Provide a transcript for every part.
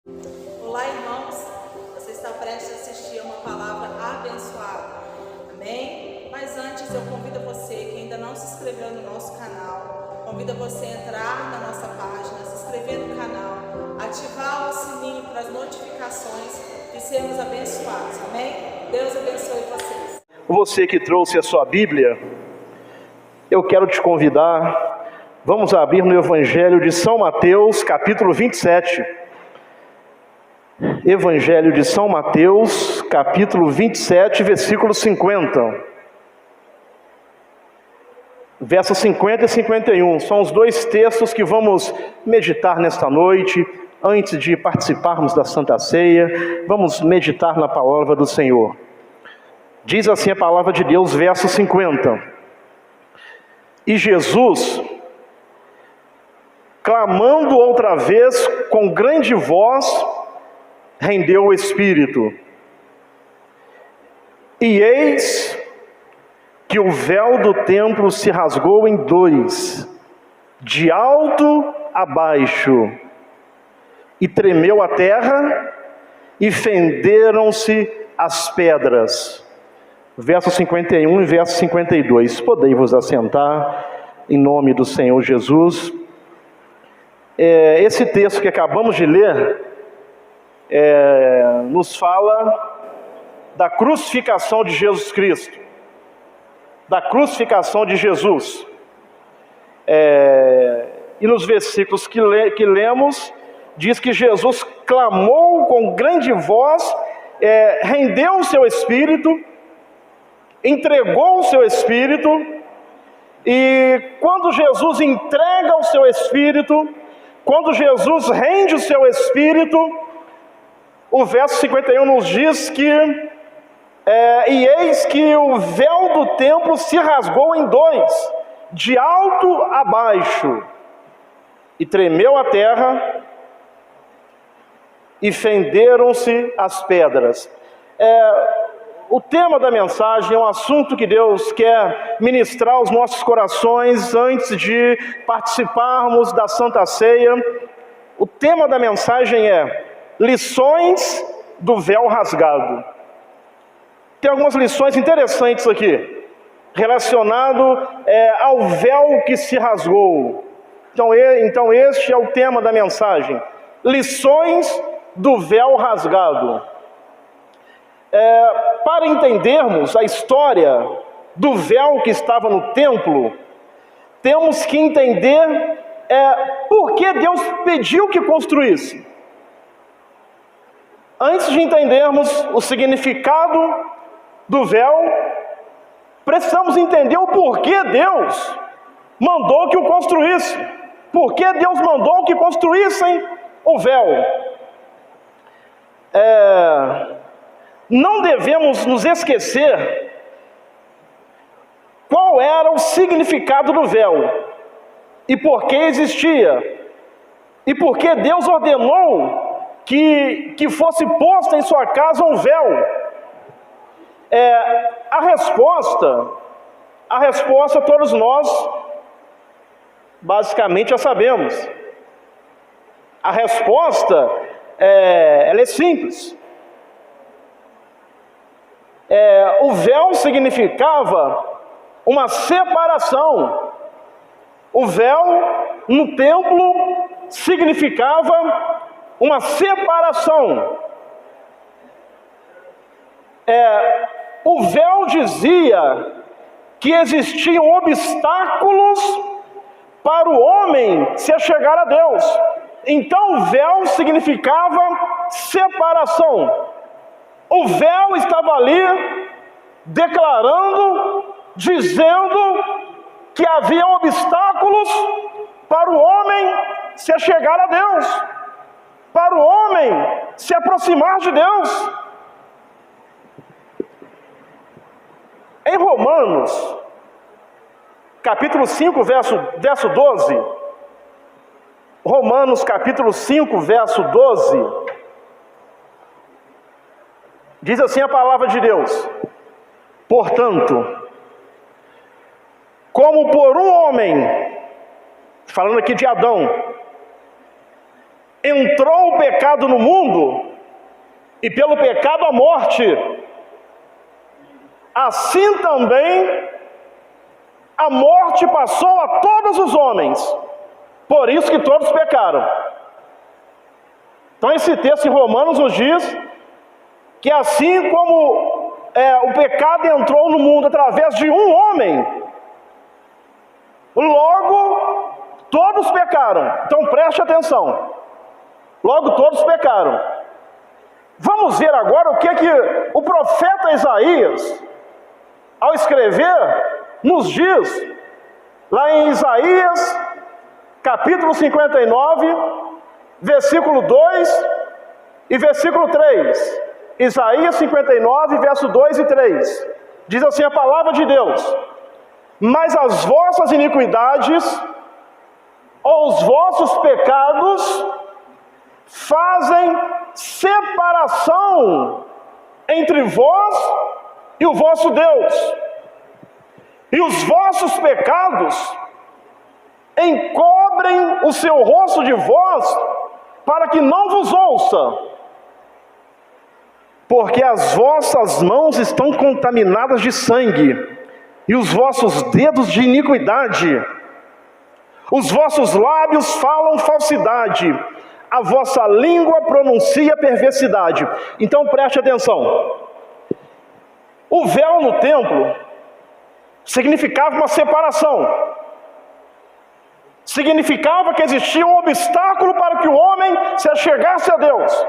Olá, irmãos, você está prestes a assistir a uma palavra abençoada, amém? Mas antes eu convido você que ainda não se inscreveu no nosso canal, convido você a entrar na nossa página, se inscrever no canal, ativar o sininho para as notificações de sermos abençoados, amém? Deus abençoe vocês. Você que trouxe a sua Bíblia, eu quero te convidar, vamos abrir no Evangelho de São Mateus, capítulo 27. Evangelho de São Mateus, capítulo 27, versículo 50. Versos 50 e 51, são os dois textos que vamos meditar nesta noite, antes de participarmos da Santa Ceia. Vamos meditar na palavra do Senhor. Diz assim a palavra de Deus, verso 50. E Jesus, clamando outra vez com grande voz, rendeu o Espírito. E eis que o véu do templo se rasgou em dois, de alto a baixo, e tremeu a terra, e fenderam-se as pedras. Verso 51 e verso 52. Podei vos assentar, em nome do Senhor Jesus. Esse texto que acabamos de ler, nos fala da crucificação de Jesus Cristo, da crucificação de Jesus. E nos versículos que lemos, diz que Jesus clamou com grande voz, rendeu o seu espírito, entregou o seu espírito, e quando Jesus entrega o seu espírito, quando Jesus rende o seu espírito, o verso 51 nos diz que e eis que o véu do templo se rasgou em dois, de alto a baixo, e tremeu a terra, e fenderam-se as pedras. O tema da mensagem é um assunto que Deus quer ministrar aos nossos corações antes de participarmos da Santa Ceia. O tema da mensagem é lições do véu rasgado. Tem algumas lições interessantes aqui, relacionado ao véu que se rasgou. Então este é o tema da mensagem, lições do véu rasgado. Para entendermos a história do véu que estava no templo, temos que entender por que Deus pediu que construísse. Antes de entendermos o significado do véu, precisamos entender o porquê Deus mandou que o construísse. Por que Deus mandou que construíssem o véu? Não devemos nos esquecer qual era o significado do véu e por que existia, e por que Deus ordenou que fosse posto em sua casa um véu. A resposta todos nós basicamente já sabemos. A resposta ela é simples. O véu significava uma separação. O véu no templo significava uma separação. O véu dizia que existiam obstáculos para o homem se achegar a Deus. Então o véu significava separação. O véu estava ali declarando, dizendo que havia obstáculos para o homem se achegar a Deus, para o homem se aproximar de Deus. Em Romanos, capítulo 5, verso 12, Romanos capítulo 5, verso 12, diz assim a palavra de Deus: portanto, como por um homem, falando aqui de Adão, entrou o pecado no mundo, e pelo pecado a morte, assim também a morte passou a todos os homens, por isso que todos pecaram. Então esse texto em Romanos nos diz que assim como o pecado entrou no mundo através de um homem, logo todos pecaram. Então preste atenção, logo todos pecaram. Vamos ver agora o que o profeta Isaías, ao escrever, nos diz, lá em Isaías, capítulo 59, versículo 2 e versículo 3. Isaías 59, verso 2 e 3. Diz assim a palavra de Deus: mas as vossas iniquidades, ou os vossos pecados, fazem separação entre vós e o vosso Deus, e os vossos pecados encobrem o seu rosto de vós, para que não vos ouça, porque as vossas mãos estão contaminadas de sangue, e os vossos dedos de iniquidade. Os vossos lábios falam falsidade, a vossa língua pronuncia perversidade. Então preste atenção. O véu no templo significava uma separação. Significava que existia um obstáculo para que o homem se achegasse a Deus.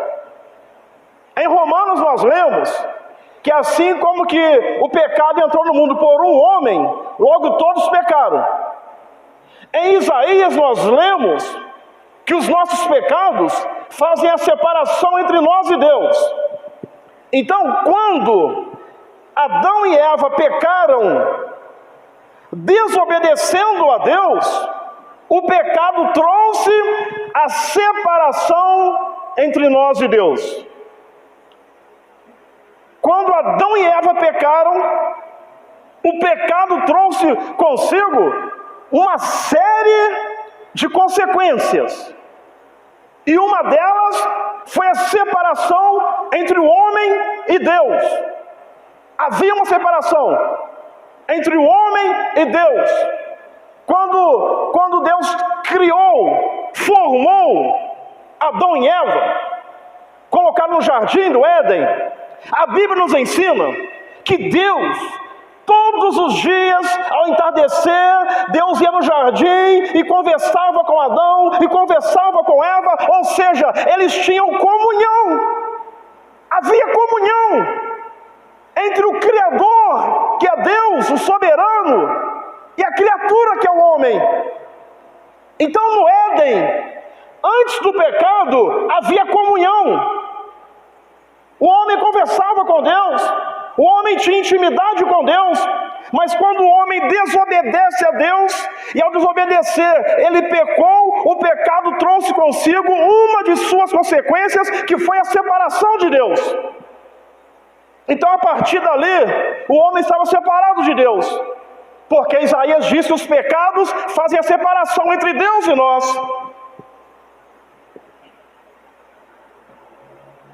Em Romanos nós lemos que assim como que o pecado entrou no mundo por um homem, logo todos pecaram. Em Isaías nós lemos que os nossos pecados fazem a separação entre nós e Deus. Então, quando Adão e Eva pecaram, desobedecendo a Deus, o pecado trouxe a separação entre nós e Deus. Quando Adão e Eva pecaram, o pecado trouxe consigo uma série de consequências. E uma delas foi a separação entre o homem e Deus. Havia uma separação entre o homem e Deus. Quando Deus criou, formou Adão e Eva, colocaram no jardim do Éden, a Bíblia nos ensina que Deus, todos os dias, ao entardecer, Deus ia no jardim e conversava com Adão e conversava com Eva, ou seja, eles tinham comunhão. Havia comunhão entre o Criador, que é Deus, o soberano, e a criatura, que é o homem. Então no Éden, antes do pecado, havia comunhão. O homem conversava com Deus, o homem tinha intimidade com Deus, mas quando o homem desobedece a Deus, e ao desobedecer ele pecou, o pecado trouxe consigo uma de suas consequências, que foi a separação de Deus. Então a partir dali, o homem estava separado de Deus, porque Isaías diz que os pecados fazem a separação entre Deus e nós.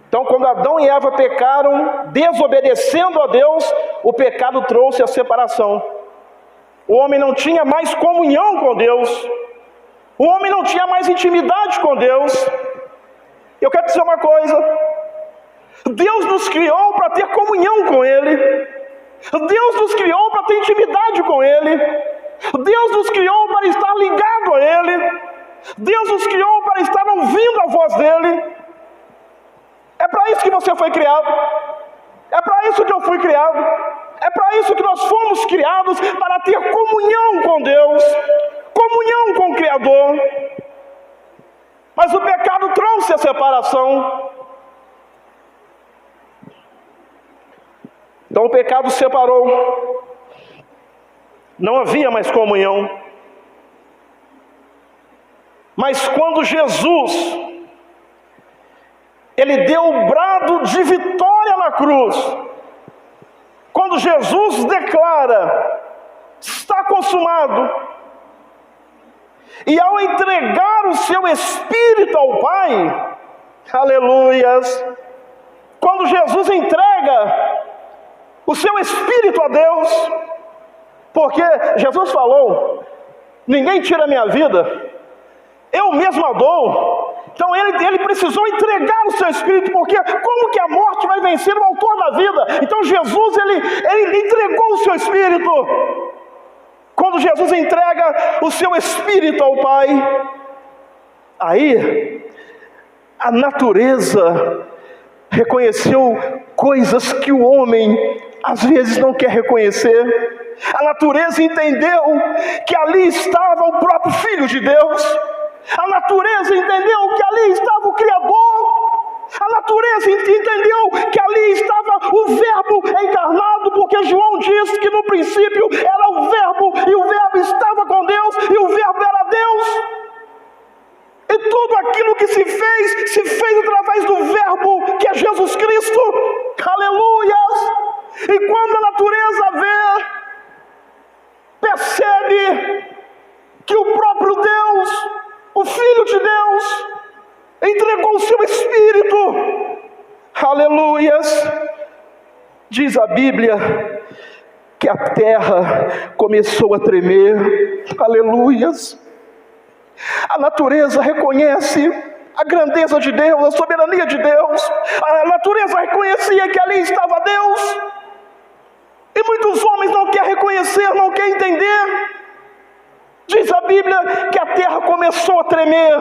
Então, quando Adão e Eva pecaram, desobedecendo a Deus, o pecado trouxe a separação. O homem não tinha mais comunhão com Deus. O homem não tinha mais intimidade com Deus. Eu quero dizer uma coisa: Deus nos criou para ter comunhão com Ele. Deus nos criou para ter intimidade com Ele. Deus nos criou para estar ligado a Ele. Deus nos criou para estar ouvindo a voz dEle. É para isso que você foi criado. É para isso que eu fui criado. É para isso que nós fomos criados, para ter comunhão com Deus, comunhão com o Criador. Mas o pecado trouxe a separação. Então o pecado separou. Não havia mais comunhão. Mas quando Jesus, Ele deu o brado de vitória na cruz, quando Jesus declara: está consumado, E ao entregar o seu Espírito ao Pai, aleluias, quando Jesus entrega o seu Espírito a Deus, porque Jesus falou: ninguém tira a minha vida, eu mesmo a dou. Então ele precisou entregar o seu Espírito, porque como que a morte vai vencer o autor da vida? Então Jesus, ele entregou o seu Espírito. Quando Jesus entrega o seu Espírito ao Pai, aí a natureza reconheceu coisas que o homem às vezes não quer reconhecer. A natureza entendeu que ali estava o próprio Filho de Deus. A natureza entendeu que ali estava o Criador. A natureza entendeu que ali estava o Verbo encarnado, porque João diz que no princípio era o Verbo, e o Verbo estava com Deus, e o Verbo era Deus. E tudo aquilo que se fez através do Verbo, que é Jesus Cristo. Aleluias! E quando a natureza vê, percebe que o próprio Deus, o Filho de Deus, entregou o seu Espírito. Aleluias! Diz a Bíblia que a terra começou a tremer. Aleluias! A natureza reconhece a grandeza de Deus, a soberania de Deus. A natureza reconhecia que ali estava Deus. E muitos homens não querem reconhecer, não querem entender. Diz a Bíblia que a terra começou a tremer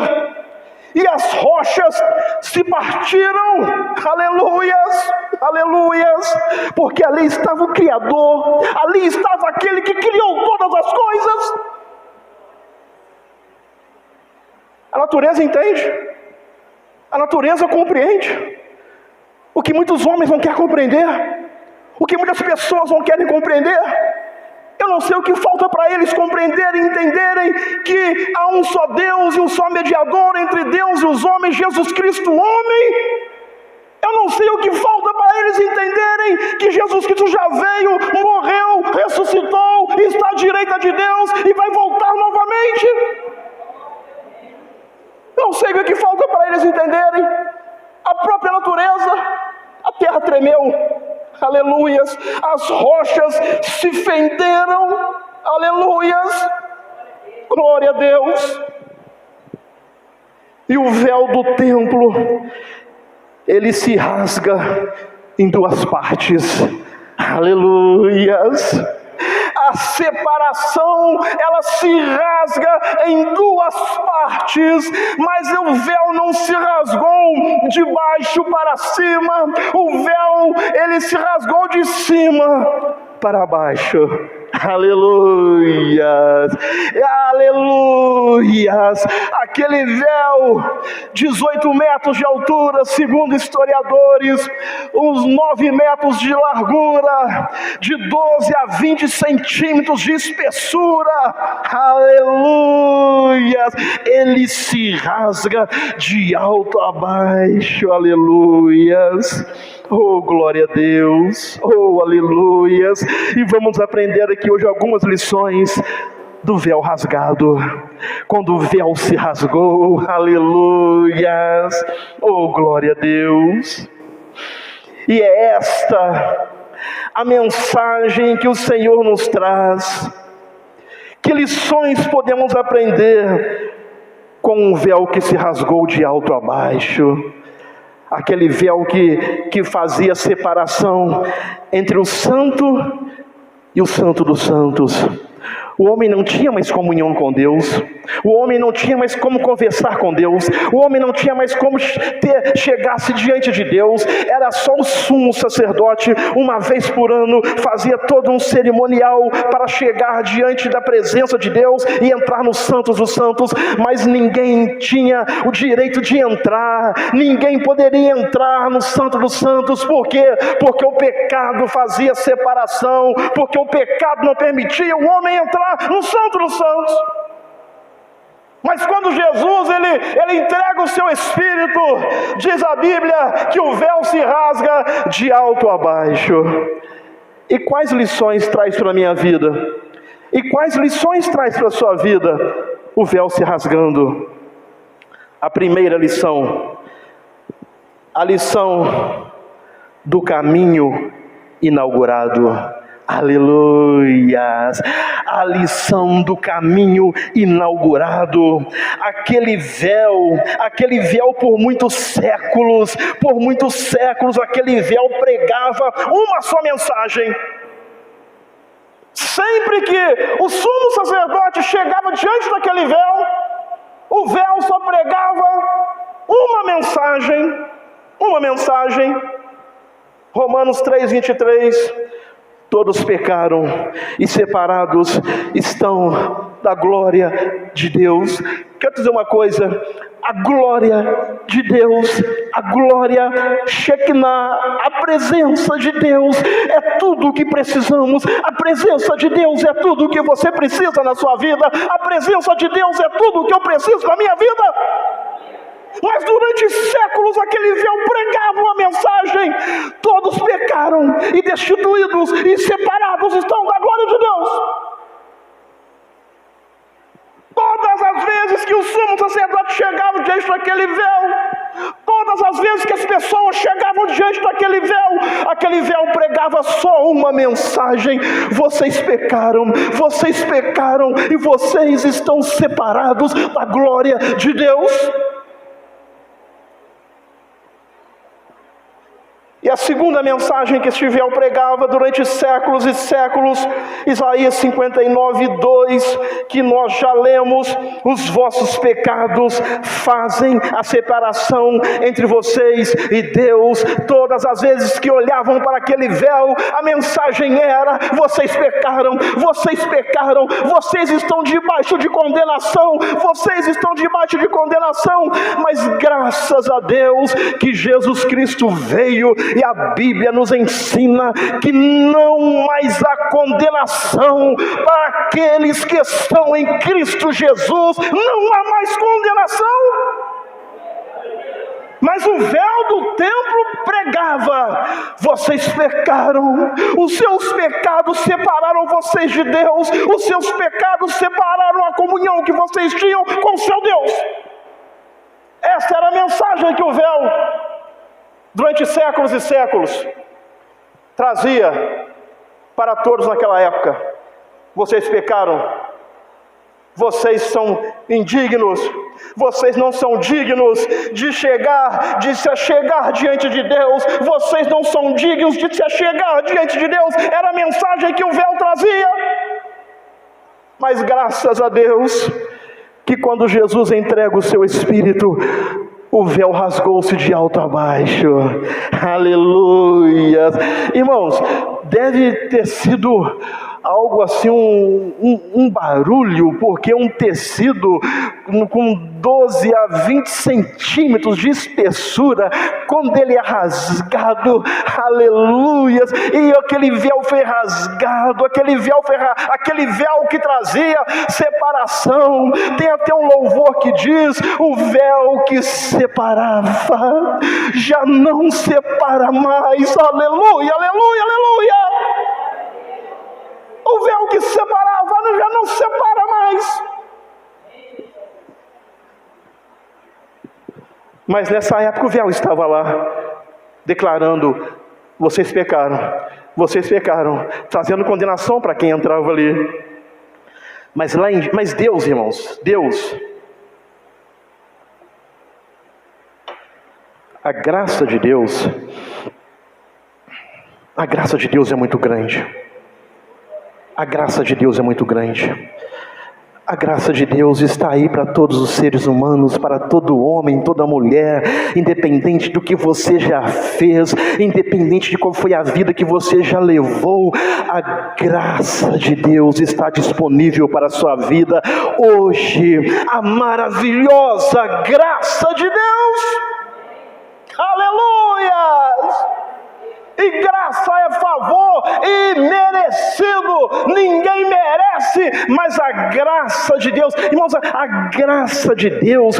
e as rochas se partiram. Aleluias, aleluias, porque ali estava o Criador, ali estava aquele que criou todas as coisas. A natureza entende, a natureza compreende o que muitos homens não querem compreender, o que muitas pessoas não querem compreender. Eu não sei o que falta para eles compreenderem e entenderem que há um só Deus e um só mediador entre Deus e os homens, Jesus Cristo, homem. Eu não sei o que falta para eles entenderem que Jesus Cristo já veio, morreu, ressuscitou, está à direita de Deus e vai voltar novamente. Eu não sei o que falta para eles entenderem. A própria natureza, a terra tremeu. Aleluias, as rochas se fenderam. Aleluias, glória a Deus. E o véu do templo, ele se rasga em duas partes. Aleluias. A separação, ela se rasga em duas partes, mas o véu não se rasgou de baixo para cima, o véu, ele se rasgou de cima para baixo. Aleluias, aleluias. Aquele véu, 18 metros de altura, segundo historiadores, uns 9 metros de largura, de 12 a 20 centímetros de espessura. Aleluias, ele se rasga de alto a baixo. Aleluias. Oh, glória a Deus, oh, aleluias. E vamos aprender aqui hoje algumas lições do véu rasgado. Quando o véu se rasgou, aleluias, oh, glória a Deus. E é esta a mensagem que o Senhor nos traz. Que lições podemos aprender com o véu que se rasgou de alto a baixo? Aquele véu que fazia separação entre o santo e o santo dos santos. O homem não tinha mais comunhão com Deus. O homem não tinha mais como conversar com Deus. O homem não tinha mais como chegar-se diante de Deus. Era só o sumo sacerdote, uma vez por ano, fazia todo um cerimonial para chegar diante da presença de Deus e entrar nos santos dos santos. Mas ninguém tinha o direito de entrar. Ninguém poderia entrar no santo dos santos. Por quê? Porque o pecado fazia separação. Porque o pecado não permitia o homem entrar no santo dos santos. Mas quando Jesus ele entrega o seu Espírito, diz a Bíblia que o véu se rasga de alto a baixo. E quais lições traz para a minha vida? E quais lições traz para a sua vida? o véu se rasgando. A primeira lição, a lição do caminho inaugurado. Aleluias! A lição do caminho inaugurado. Aquele véu por muitos séculos, aquele véu pregava uma só mensagem. Sempre que o sumo sacerdote chegava diante daquele véu, o véu só pregava uma mensagem. Romanos 3:23, todos pecaram e separados estão da glória de Deus. Quero dizer uma coisa, a glória de Deus, a glória Shekinah, a presença de Deus é tudo o que precisamos. A presença de Deus é tudo o que você precisa na sua vida. A presença de Deus é tudo o que eu preciso na minha vida. Mas durante séculos aquele véu pregava uma mensagem: todos pecaram e destituídos e separados estão da glória de Deus. Todas as vezes que o sumo sacerdote chegava diante daquele véu, todas as vezes que as pessoas chegavam diante daquele véu pregava só uma mensagem: vocês pecaram e vocês estão separados da glória de Deus. E a segunda mensagem que este véu pregava durante séculos e séculos, Isaías 59:2, que nós já lemos: os vossos pecados fazem a separação entre vocês e Deus. Todas as vezes que olhavam para aquele véu, a mensagem era: vocês pecaram, vocês estão debaixo de condenação, mas graças a Deus que Jesus Cristo veio. E a Bíblia nos ensina que não mais há condenação para aqueles que estão em Cristo Jesus. Não há mais condenação. Mas o véu do templo pregava: vocês pecaram, os seus pecados separaram vocês de Deus, os seus pecados separaram a comunhão que vocês tinham com o seu Deus. Essa era a mensagem que o véu, durante séculos e séculos, trazia para todos naquela época. Vocês pecaram, vocês são indignos, vocês não são dignos de se achegar diante de Deus, vocês não são dignos de se achegar diante de Deus. Era a mensagem que o véu trazia. Mas graças a Deus que quando Jesus entrega o seu Espírito, o véu rasgou-se de alto a baixo. Aleluia. Irmãos, deve ter sido algo assim, um barulho, porque um tecido com 12 a 20 centímetros de espessura, quando ele é rasgado, aleluia, e aquele véu foi rasgado, aquele véu que trazia separação. Tem até um louvor que diz: o véu que separava já não separa mais. Aleluia, aleluia, aleluia. O véu que separava já não separa mais. Mas nessa época o véu estava lá, declarando: vocês pecaram, trazendo condenação para quem entrava ali. Mas Deus, irmãos, a graça de Deus é muito grande. A graça de Deus é muito grande. A graça de Deus está aí para todos os seres humanos, para todo homem, toda mulher, independente do que você já fez, independente de qual foi a vida que você já levou. A graça de Deus está disponível para a sua vida hoje. A maravilhosa graça de Deus. Aleluia! E graça é favor favor imerecido. Ninguém merece, mas a graça de Deus, irmãos, a graça de Deus,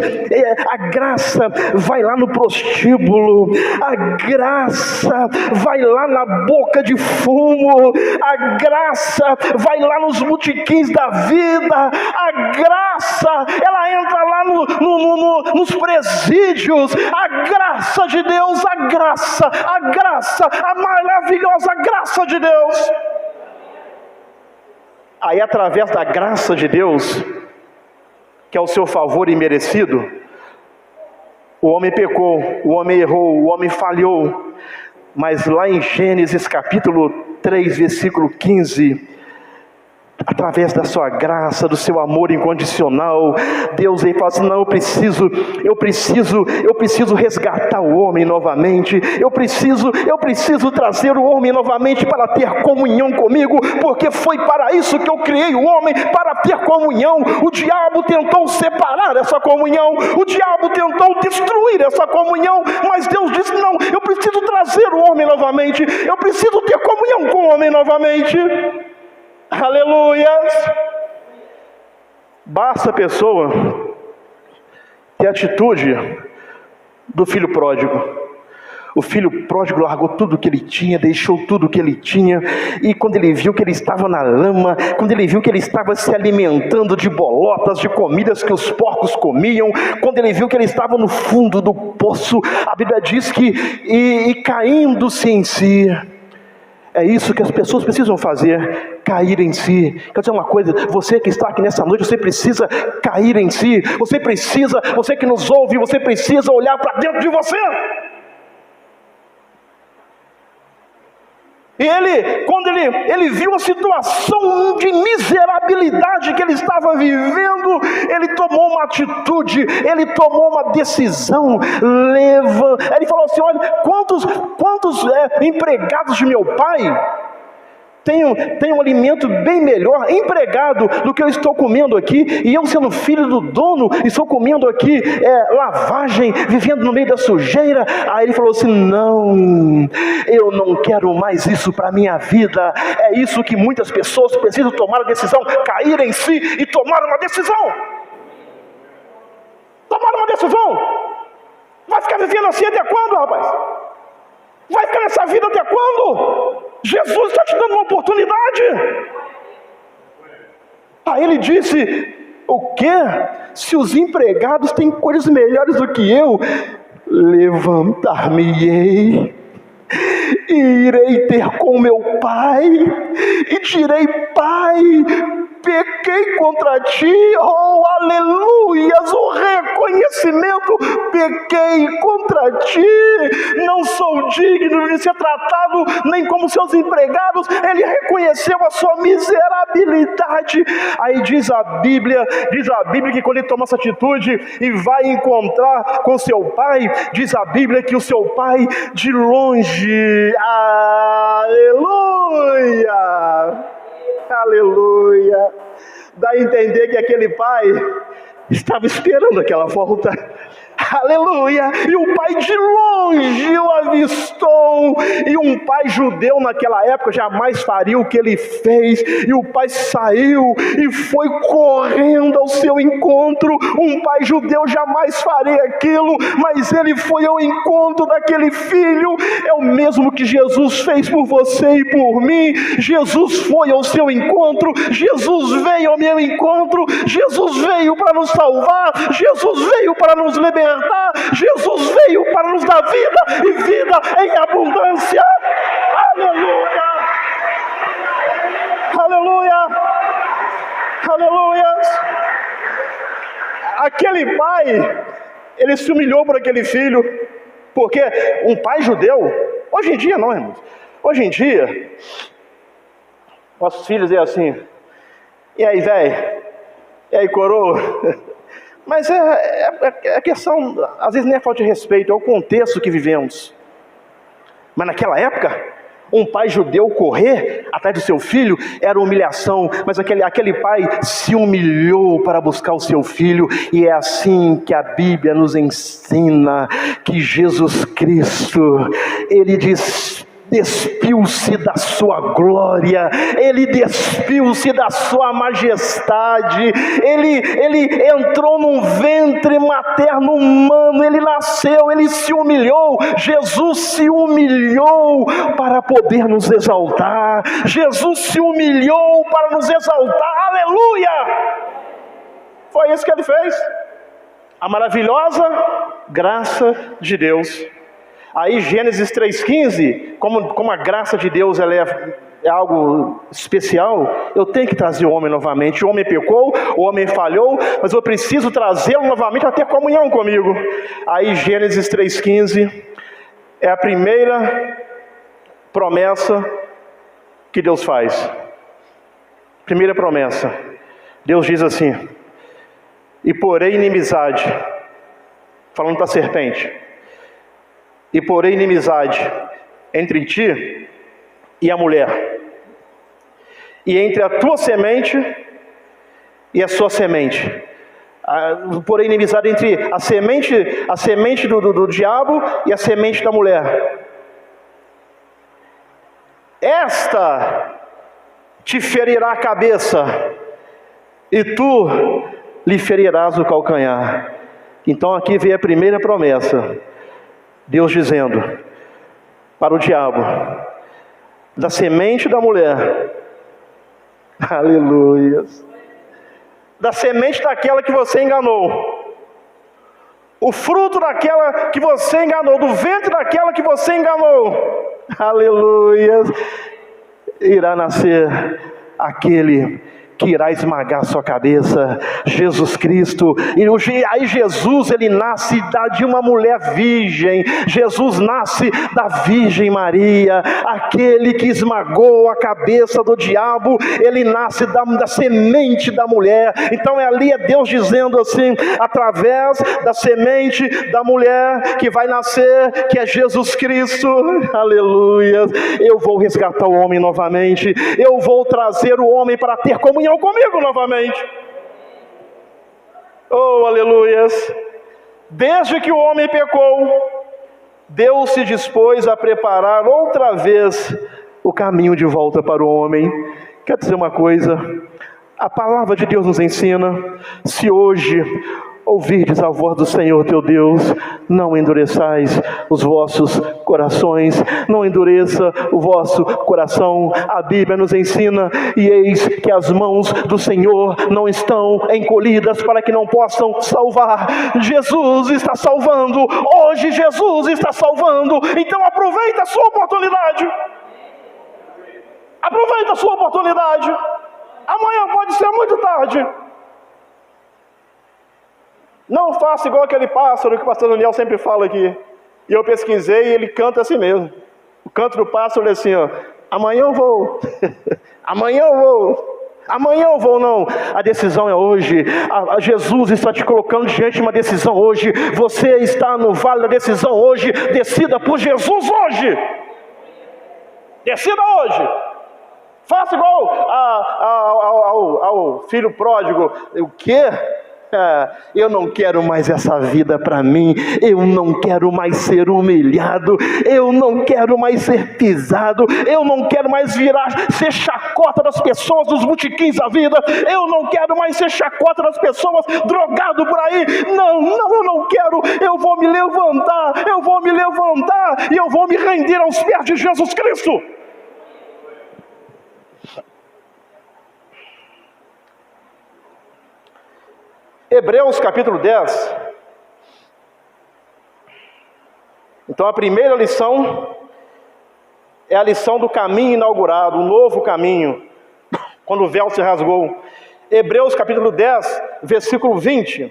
a graça vai lá no prostíbulo, a graça vai lá na boca de fumo, a graça vai lá nos botequins da vida, a graça, ela entra lá nos presídios, a graça de Deus, a maravilhosa graça de Deus. Aí, através da graça de Deus, que é o seu favor imerecido, o homem pecou, o homem errou, o homem falhou. Mas lá em Gênesis capítulo 3, versículo 15, através da sua graça, do seu amor incondicional, Deus aí fala assim: não, eu preciso resgatar o homem novamente, eu preciso trazer o homem novamente para ter comunhão comigo, porque foi para isso que eu criei o homem, para ter comunhão. O diabo tentou separar essa comunhão, o diabo tentou destruir essa comunhão, mas Deus disse: não, eu preciso trazer o homem novamente, eu preciso ter comunhão com o homem novamente. Aleluias! Basta a pessoa ter a atitude do filho pródigo. O filho pródigo largou tudo que ele tinha, deixou tudo que ele tinha, e quando ele viu que ele estava na lama, quando ele viu que ele estava se alimentando de bolotas, de comidas que os porcos comiam, quando ele viu que ele estava no fundo do poço, a Bíblia diz que caindo-se em si. É isso que as pessoas precisam fazer, cair em si. Quero dizer uma coisa, você que está aqui nessa noite, você precisa cair em si. Você que nos ouve, você precisa olhar para dentro de você. E quando ele viu a situação de miserabilidade que ele estava vivendo, ele tomou uma atitude, ele tomou uma decisão. Ele falou assim: olha, quantos empregados de meu pai tem um alimento bem melhor, empregado, do que eu estou comendo aqui, e eu, sendo filho do dono, estou comendo aqui lavagem, vivendo no meio da sujeira. Aí ele falou assim: não, eu não quero mais isso para a minha vida. É isso que muitas pessoas precisam tomar a decisão, cair em si e tomar uma decisão. Tomar uma decisão. Vai ficar vivendo assim até quando, rapaz? Vai ficar nessa vida até quando? Jesus está te dando uma oportunidade. Aí ele disse: o quê? Se os empregados têm coisas melhores do que eu, levantar-me-ei e irei ter com meu pai, e direi: pai, pequei contra ti. Oh, aleluias, o reconhecimento: pequei contra ti, não sou digno de ser tratado nem como seus empregados. Ele reconheceu a sua miserabilidade. Aí diz a Bíblia que quando ele toma essa atitude e vai encontrar com seu pai, diz a Bíblia que o seu pai de longe, aleluia, dá a entender que aquele pai estava esperando aquela volta. Aleluia! E o pai de longe o avistou. E um pai judeu naquela época jamais faria o que ele fez. E o pai saiu e foi correndo ao seu encontro. Um pai judeu jamais faria aquilo, mas ele foi ao encontro daquele filho. É o mesmo que Jesus fez por você e por mim. Jesus foi ao seu encontro. Jesus veio ao meu encontro. Jesus veio para nos salvar. Jesus veio para nos libertar. Jesus veio para nos dar vida e vida em abundância. Aleluia! Aleluia! Aleluia! Aquele pai, ele se humilhou por aquele filho, porque um pai judeu, hoje em dia não, irmãos, hoje em dia, nossos filhos é assim: e aí, velho? E aí, coroa? Mas a questão, às vezes, não é falta de respeito, é o contexto que vivemos. Mas naquela época, um pai judeu correr atrás do seu filho era humilhação, mas aquele pai se humilhou para buscar o seu filho. E é assim que a Bíblia nos ensina que Jesus Cristo, ele despiu-se da sua glória, ele despiu-se da sua majestade, ele entrou num ventre materno humano, ele nasceu, ele se humilhou, Jesus se humilhou para poder nos exaltar, Jesus se humilhou para nos exaltar, aleluia! Foi isso que ele fez, a maravilhosa graça de Deus. Aí Gênesis 3,15, como a graça de Deus ela é algo especial, eu tenho que trazer o homem novamente. O homem pecou, o homem falhou, mas eu preciso trazê-lo novamente a ter comunhão comigo. Aí Gênesis 3,15 é a primeira promessa que Deus faz. Primeira promessa, Deus diz assim: e porém inimizade, falando para a serpente, e porém inimizade entre ti e a mulher, e entre a tua semente e a sua semente. Porém inimizade entre a semente do diabo e a semente da mulher. Esta te ferirá a cabeça, e tu lhe ferirás o calcanhar. Então aqui vem a primeira promessa, Deus dizendo para o diabo: da semente da mulher, aleluia, da semente daquela que você enganou, o fruto daquela que você enganou, do ventre daquela que você enganou, aleluia, irá nascer aquele que irá esmagar sua cabeça, Jesus Cristo. E aí Jesus, ele nasce de uma mulher virgem, Jesus nasce da Virgem Maria, aquele que esmagou a cabeça do diabo, ele nasce da semente da mulher. Então ali é Deus dizendo assim, através da semente da mulher que vai nascer, que é Jesus Cristo, aleluia, eu vou resgatar o homem novamente, eu vou trazer o homem para ter comunhão comigo novamente. Oh, aleluias! Desde que o homem pecou, Deus se dispôs a preparar outra vez o caminho de volta para o homem. Quer dizer uma coisa? A palavra de Deus nos ensina: se hoje ouvirdes a voz do Senhor teu Deus, não endureçais os vossos corações, não endureça o vosso coração. A Bíblia nos ensina: e eis que as mãos do Senhor não estão encolhidas para que não possam salvar. Jesus está salvando, hoje Jesus está salvando, então aproveita a sua oportunidade, aproveita a sua oportunidade, amanhã pode ser muito tarde. Não faça igual aquele pássaro que o pastor Daniel sempre fala aqui. E eu pesquisei e ele canta assim mesmo. O canto do pássaro é assim, ó: amanhã eu vou, amanhã eu vou, amanhã eu vou. Não, a decisão é hoje. Jesus está te colocando diante de uma decisão hoje. Você está no vale da decisão hoje. Decida por Jesus hoje. Decida hoje. Faça igual ao filho pródigo. O quê? Eu não quero mais essa vida para mim, eu não quero mais ser humilhado, eu não quero mais ser pisado, eu não quero mais ser chacota das pessoas dos botequins da vida, eu não quero mais ser chacota das pessoas drogado por aí. Não, eu não quero. Eu vou me levantar e eu vou me render aos pés de Jesus Cristo. Hebreus capítulo 10. Então a primeira lição é a lição do caminho inaugurado, o novo caminho, quando o véu se rasgou. Hebreus capítulo 10, versículo 20.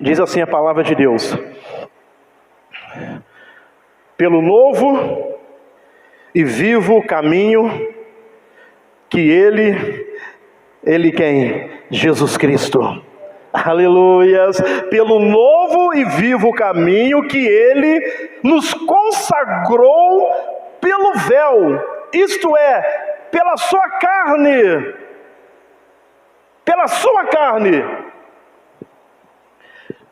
Diz assim a palavra de Deus: pelo novo e vivo caminho que ele quem? Jesus Cristo. Aleluias. Pelo novo e vivo caminho que ele nos consagrou pelo véu, isto é, pela sua carne. Pela sua carne.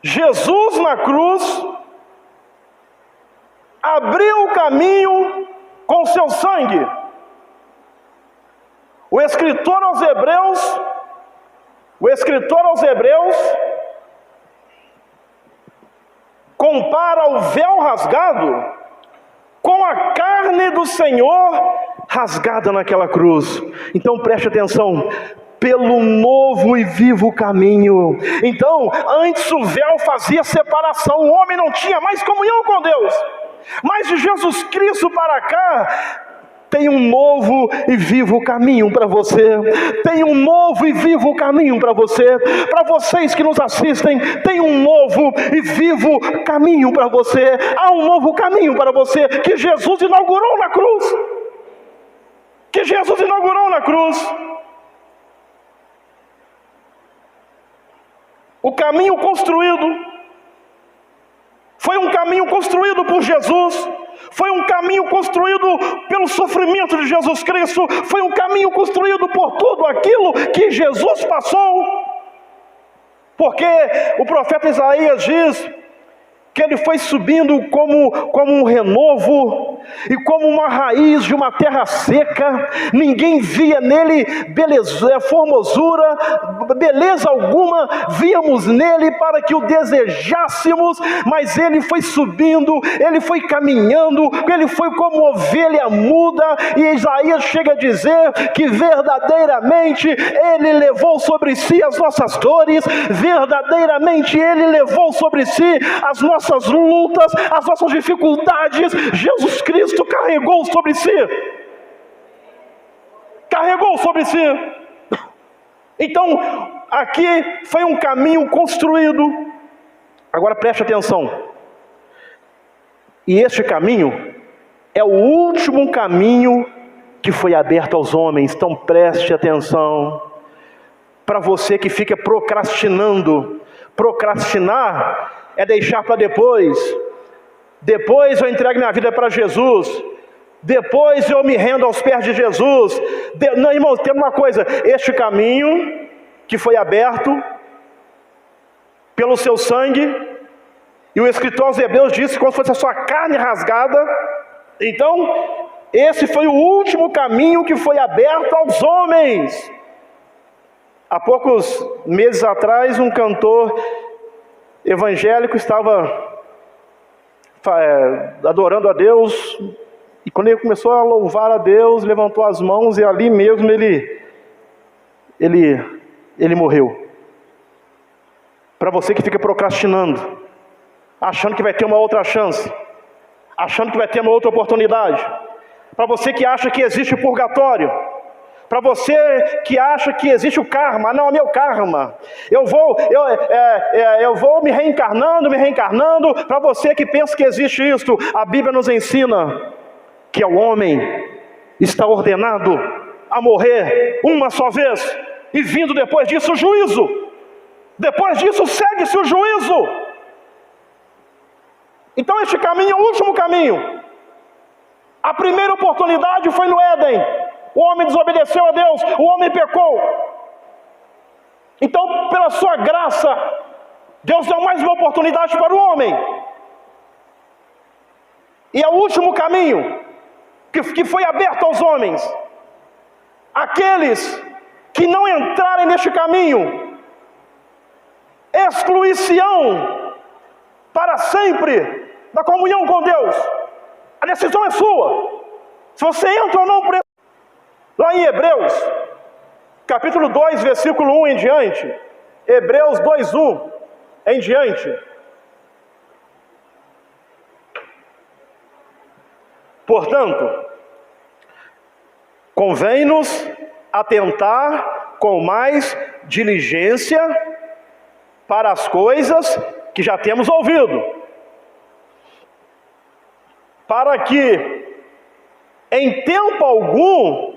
Jesus na cruz abriu o caminho com seu sangue. O escritor aos Hebreus compara o véu rasgado com a carne do Senhor rasgada naquela cruz. Então preste atenção, pelo novo e vivo caminho. Então, antes o véu fazia separação, o homem não tinha mais comunhão com Deus. Mas de Jesus Cristo para cá, tem um novo e vivo caminho para você. Tem um novo e vivo caminho para você. Para vocês que nos assistem, tem um novo e vivo caminho para você. Há um novo caminho para você que Jesus inaugurou na cruz. O caminho construído foi um caminho construído por Jesus. Foi um caminho construído pelo sofrimento de Jesus Cristo. Foi um caminho construído por tudo aquilo que Jesus passou. Porque o profeta Isaías diz que ele foi subindo como um renovo e como uma raiz de uma terra seca. Ninguém via nele beleza, formosura, beleza alguma víamos nele para que o desejássemos, mas ele foi subindo, ele foi caminhando, ele foi como ovelha muda. E Isaías chega a dizer que verdadeiramente ele levou sobre si as nossas dores, verdadeiramente ele levou sobre si as nossas lutas, as nossas dificuldades. Jesus Cristo carregou sobre si. Então, aqui foi um caminho construído. Agora preste atenção. E este caminho é o último caminho que foi aberto aos homens. Então preste atenção. Para você que fica procrastinando. Procrastinar é deixar para depois. Depois eu entrego minha vida para Jesus. Depois eu me rendo aos pés de Jesus. Não, irmãos, tem uma coisa. Este caminho que foi aberto pelo seu sangue, e o escritor aos Hebreus disse como se fosse a sua carne rasgada. Então, esse foi o último caminho que foi aberto aos homens. Há poucos meses atrás, um cantor evangélico estava adorando a Deus, e quando ele começou a louvar a Deus, levantou as mãos, e ali mesmo ele morreu. Para você que fica procrastinando, achando que vai ter uma outra chance, achando que vai ter uma outra oportunidade, para você que acha que existe o purgatório, para você que acha que existe o karma, não é meu karma, eu vou me reencarnando, para você que pensa que existe isto, a Bíblia nos ensina que o homem está ordenado a morrer uma só vez, e vindo depois disso o juízo. Depois disso segue-se o juízo. Então este caminho é o último caminho. A primeira oportunidade foi no Éden. O homem desobedeceu a Deus, o homem pecou. Então, pela sua graça, Deus deu mais uma oportunidade para o homem. E é o último caminho que foi aberto aos homens. Aqueles que não entrarem neste caminho excluir-se-ão para sempre da comunhão com Deus. A decisão é sua. Se você entra ou não por esse... Lá em Hebreus, capítulo 2, versículo 1 em diante. Hebreus 2:1 em diante. Portanto, convém-nos atentar com mais diligência para as coisas que já temos ouvido, para que em tempo algum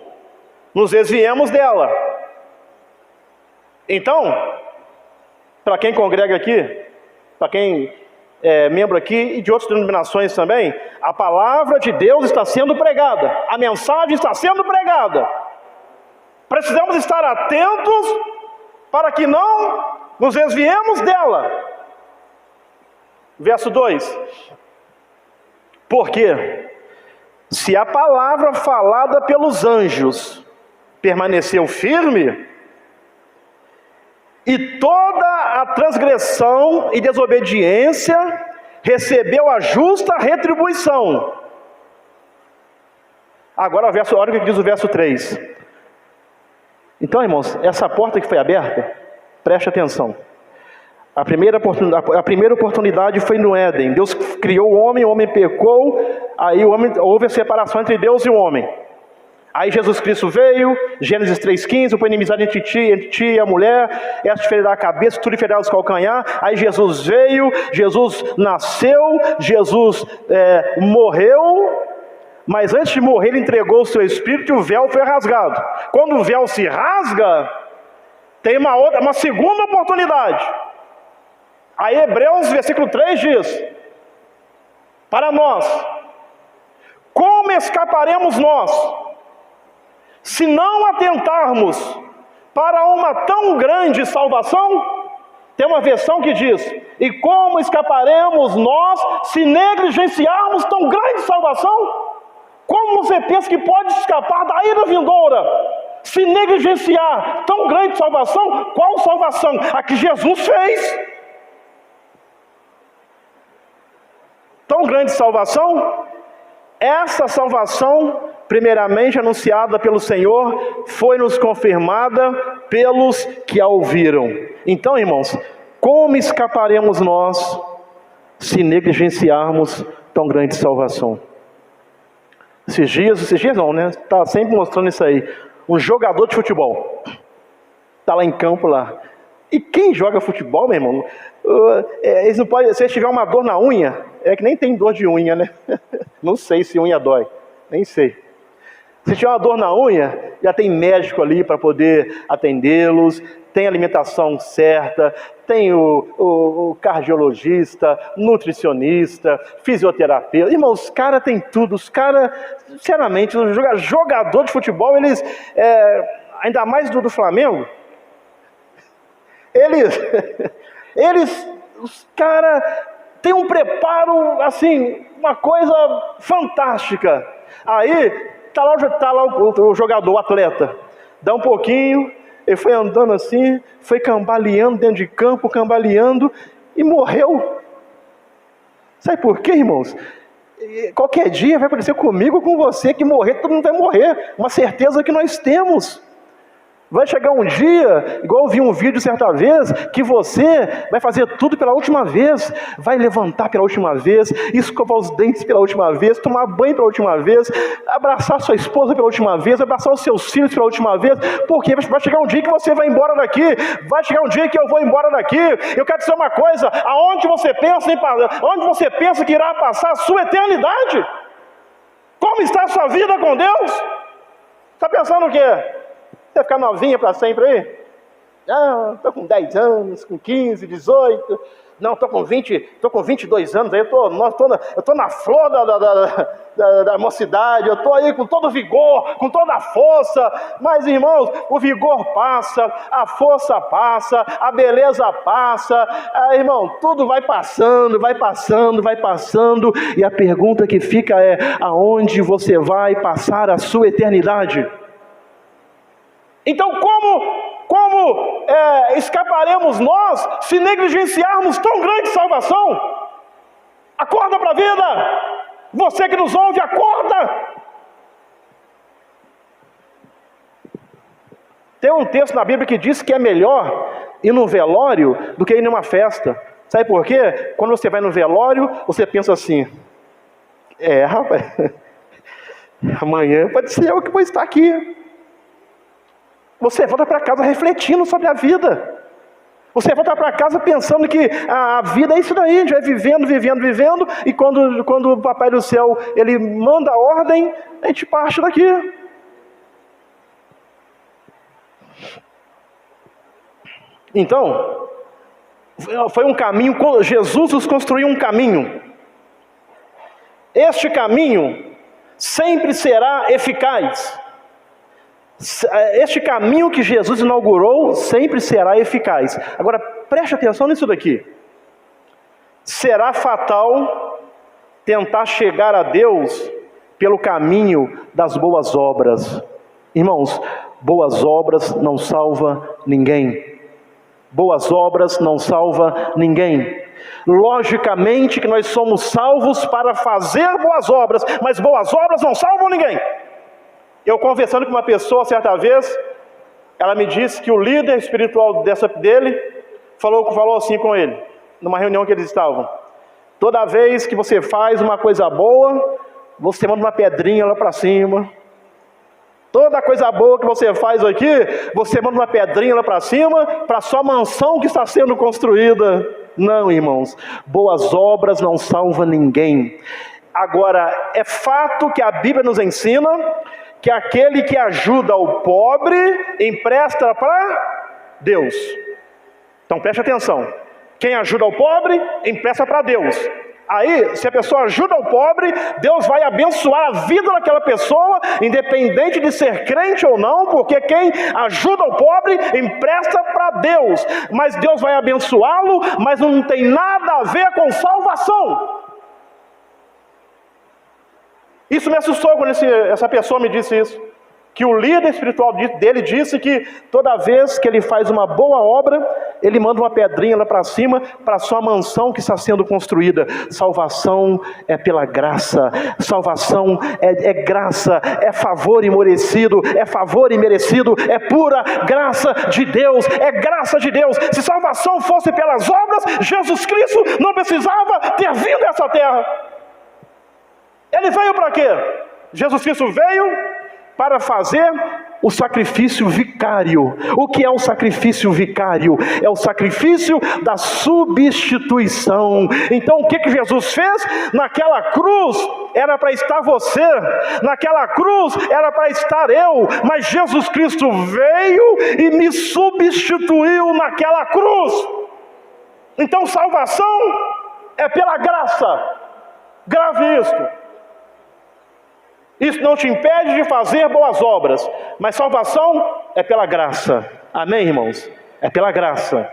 nos desviemos dela. Então, para quem congrega aqui, para quem é membro aqui e de outras denominações também, a palavra de Deus está sendo pregada, a mensagem está sendo pregada. Precisamos estar atentos para que não nos desviemos dela. Verso 2. Porque se a palavra falada pelos anjos permaneceu firme, e toda a transgressão e desobediência recebeu a justa retribuição. Agora olha o que diz o verso 3. Então, irmãos, essa porta que foi aberta, preste atenção. A primeira oportunidade foi no Éden. Deus criou o homem pecou, aí houve a separação entre Deus e o homem. Aí Jesus Cristo veio, Gênesis 3,15, põe inimizade entre ti e a mulher, esta te ferirá a cabeça, tu lhe ferirás os calcanhar. Aí Jesus veio, Jesus nasceu, Jesus morreu, mas antes de morrer ele entregou o seu espírito e o véu foi rasgado. Quando o véu se rasga, tem uma segunda oportunidade. Aí Hebreus, versículo 3 diz, para nós, como escaparemos nós, se não atentarmos para uma tão grande salvação? Tem uma versão que diz, e como escaparemos nós, se negligenciarmos tão grande salvação? Como você pensa que pode escapar da ira vindoura, se negligenciar tão grande salvação? Qual salvação? A que Jesus fez. Tão grande salvação? Essa salvação, primeiramente anunciada pelo Senhor, foi-nos confirmada pelos que a ouviram. Então, irmãos, como escaparemos nós se negligenciarmos tão grande salvação? Esses dias não, né? Está sempre mostrando isso aí. Um jogador de futebol está lá em campo lá. E quem joga futebol, meu irmão, eles não podem, se tiver uma dor na unha, é que nem tem dor de unha, né? Não sei se unha dói, nem sei. Se tiver uma dor na unha, já tem médico ali para poder atendê-los, tem alimentação certa, tem o cardiologista, nutricionista, fisioterapeuta. Irmão, os caras têm tudo, os caras, sinceramente, os jogador de futebol, eles, ainda mais do Flamengo, os caras têm um preparo, assim, uma coisa fantástica. Aí, tá lá o jogador, o atleta, dá um pouquinho, ele foi andando assim, foi cambaleando dentro de campo, cambaleando, e morreu. Sabe por quê, irmãos? Qualquer dia vai acontecer comigo ou com você, que morrer, todo mundo vai morrer, uma certeza que nós temos. Vai chegar um dia, igual eu vi um vídeo certa vez, que você vai fazer tudo pela última vez, vai levantar pela última vez, escovar os dentes pela última vez, tomar banho pela última vez, abraçar sua esposa pela última vez, abraçar os seus filhos pela última vez, porque vai chegar um dia que você vai embora daqui, vai chegar um dia que eu vou embora daqui. Eu quero dizer uma coisa, onde você pensa que irá passar a sua eternidade? Como está a sua vida com Deus? Está pensando o quê? Você ficar novinha para sempre aí? Não, estou com 10 anos, com 15, 18. Não, estou com 22 anos. Aí eu estou na flor da mocidade. Eu estou aí com todo o vigor, com toda a força. Mas, irmãos, o vigor passa, a força passa, a beleza passa. Irmão, tudo vai passando, vai passando, vai passando. E a pergunta que fica é, aonde você vai passar a sua eternidade? Então, como escaparemos nós se negligenciarmos tão grande salvação? Acorda para a vida! Você que nos ouve, acorda! Tem um texto na Bíblia que diz que é melhor ir no velório do que ir numa festa. Sabe por quê? Quando você vai no velório, você pensa assim, rapaz, amanhã pode ser eu que vou estar aqui. Você volta para casa refletindo sobre a vida. Você volta para casa pensando que a vida é isso daí, a gente vai vivendo, e quando o Papai do Céu, ele manda a ordem, a gente parte daqui. Então, foi um caminho, Jesus nos construiu um caminho. Este caminho sempre será eficaz. Este caminho que Jesus inaugurou sempre será eficaz. Agora, preste atenção nisso daqui. será fatal tentar chegar a Deus pelo caminho das boas obras. Irmãos, boas obras não salva ninguém. Boas obras não salva ninguém. Logicamente que nós somos salvos para fazer boas obras, mas boas obras não salvam ninguém. Eu conversando com uma pessoa certa vez, ela me disse que o líder espiritual dele falou assim com ele, numa reunião que eles estavam: toda vez que você faz uma coisa boa, você manda uma pedrinha lá para cima. Toda coisa boa que você faz aqui, você manda uma pedrinha lá para cima, para a sua mansão que está sendo construída. Não, irmãos, boas obras não salvam ninguém. Agora, é fato que a Bíblia nos ensina que aquele que ajuda o pobre, empresta para Deus. Então preste atenção, quem ajuda o pobre, empresta para Deus. Aí, se a pessoa ajuda o pobre, Deus vai abençoar a vida daquela pessoa, independente de ser crente ou não, porque quem ajuda o pobre, empresta para Deus. Mas Deus vai abençoá-lo, mas não tem nada a ver com salvação. Isso me assustou quando essa pessoa me disse isso. Que o líder espiritual dele disse que toda vez que ele faz uma boa obra, ele manda uma pedrinha lá para cima, para a sua mansão que está sendo construída. Salvação é pela graça, salvação é graça, é favor imerecido, é pura graça de Deus, é graça de Deus. Se salvação fosse pelas obras, Jesus Cristo não precisava ter vindo a essa terra. Ele veio para quê? Jesus Cristo veio para fazer o sacrifício vicário. O que é o sacrifício vicário? É o sacrifício da substituição. Então o que Jesus fez? Naquela cruz era para estar você, naquela cruz era para estar eu, mas Jesus Cristo veio e me substituiu naquela cruz. Então salvação é pela graça. Grave isto. Isso não te impede de fazer boas obras, mas salvação é pela graça. Amém, irmãos? É pela graça.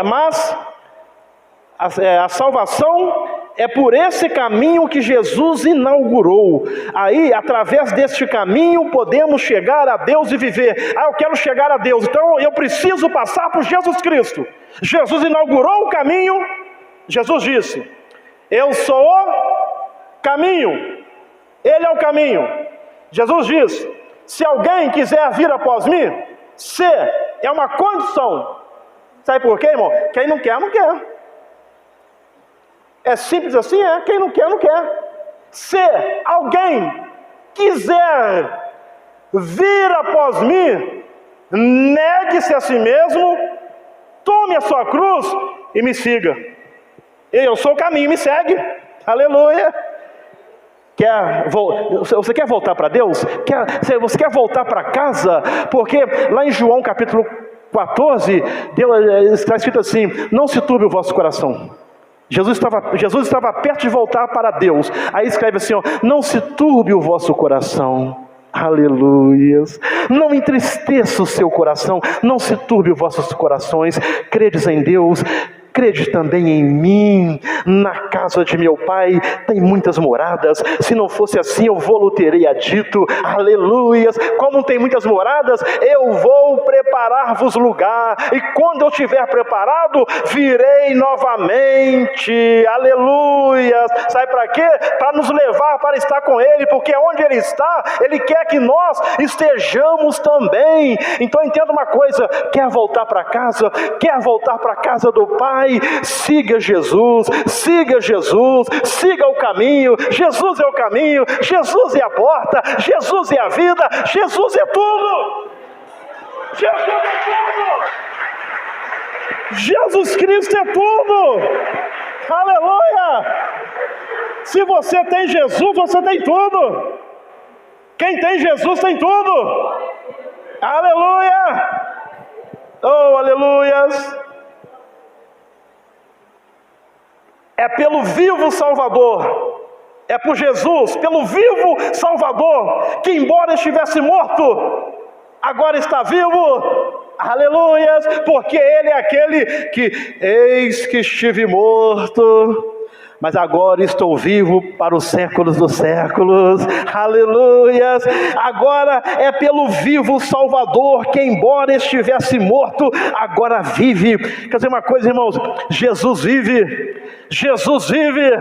Mas a salvação é por esse caminho que Jesus inaugurou. Aí, através deste caminho, podemos chegar a Deus e viver. Eu quero chegar a Deus, então eu preciso passar por Jesus Cristo. Jesus inaugurou o caminho. Jesus disse: eu sou o caminho. Ele é o caminho. Jesus disse: se alguém quiser vir após mim, ser é uma condição. Sabe por quê, irmão? Quem não quer, não quer. É simples assim, é. Quem não quer, não quer. Se alguém quiser vir após mim, negue-se a si mesmo, tome a sua cruz e me siga. Eu sou o caminho, me segue. Aleluia. Você quer voltar para Deus? Você quer voltar para casa? Porque lá em João capítulo 14, está escrito assim: não se turbe o vosso coração. Jesus estava perto de voltar para Deus. Aí escreve assim: não se turbe o vosso coração. Aleluias. Não entristeça o seu coração, não se turbe os vossos corações. Credes em Deus, crede também em mim. Na casa de meu pai tem muitas moradas. Se não fosse assim, eu vou-lhe teria dito. Aleluias. Como tem muitas moradas, eu vou preparar-vos lugar. E quando eu estiver preparado, virei novamente. Aleluias. Sabe para quê? Para nos levar para estar com Ele. Porque onde Ele está, Ele quer que nós estejamos também. Então entenda uma coisa: quer voltar para casa? Quer voltar para a casa do Pai? Siga Jesus, siga Jesus, siga o caminho. Jesus é o caminho, Jesus é a porta, Jesus é a vida, Jesus é tudo. Jesus é tudo. Jesus Cristo é tudo. Aleluia. Se você tem Jesus, você tem tudo. Quem tem Jesus tem tudo. Aleluia. Oh, aleluias. É pelo vivo Salvador, é por Jesus, pelo vivo Salvador, que embora estivesse morto, agora está vivo. Aleluias, porque Ele é aquele que, eis que estive morto, mas agora estou vivo para os séculos dos séculos. Aleluias, agora é pelo vivo Salvador, que embora estivesse morto, agora vive. Quer dizer uma coisa, irmãos, Jesus vive. Jesus vive.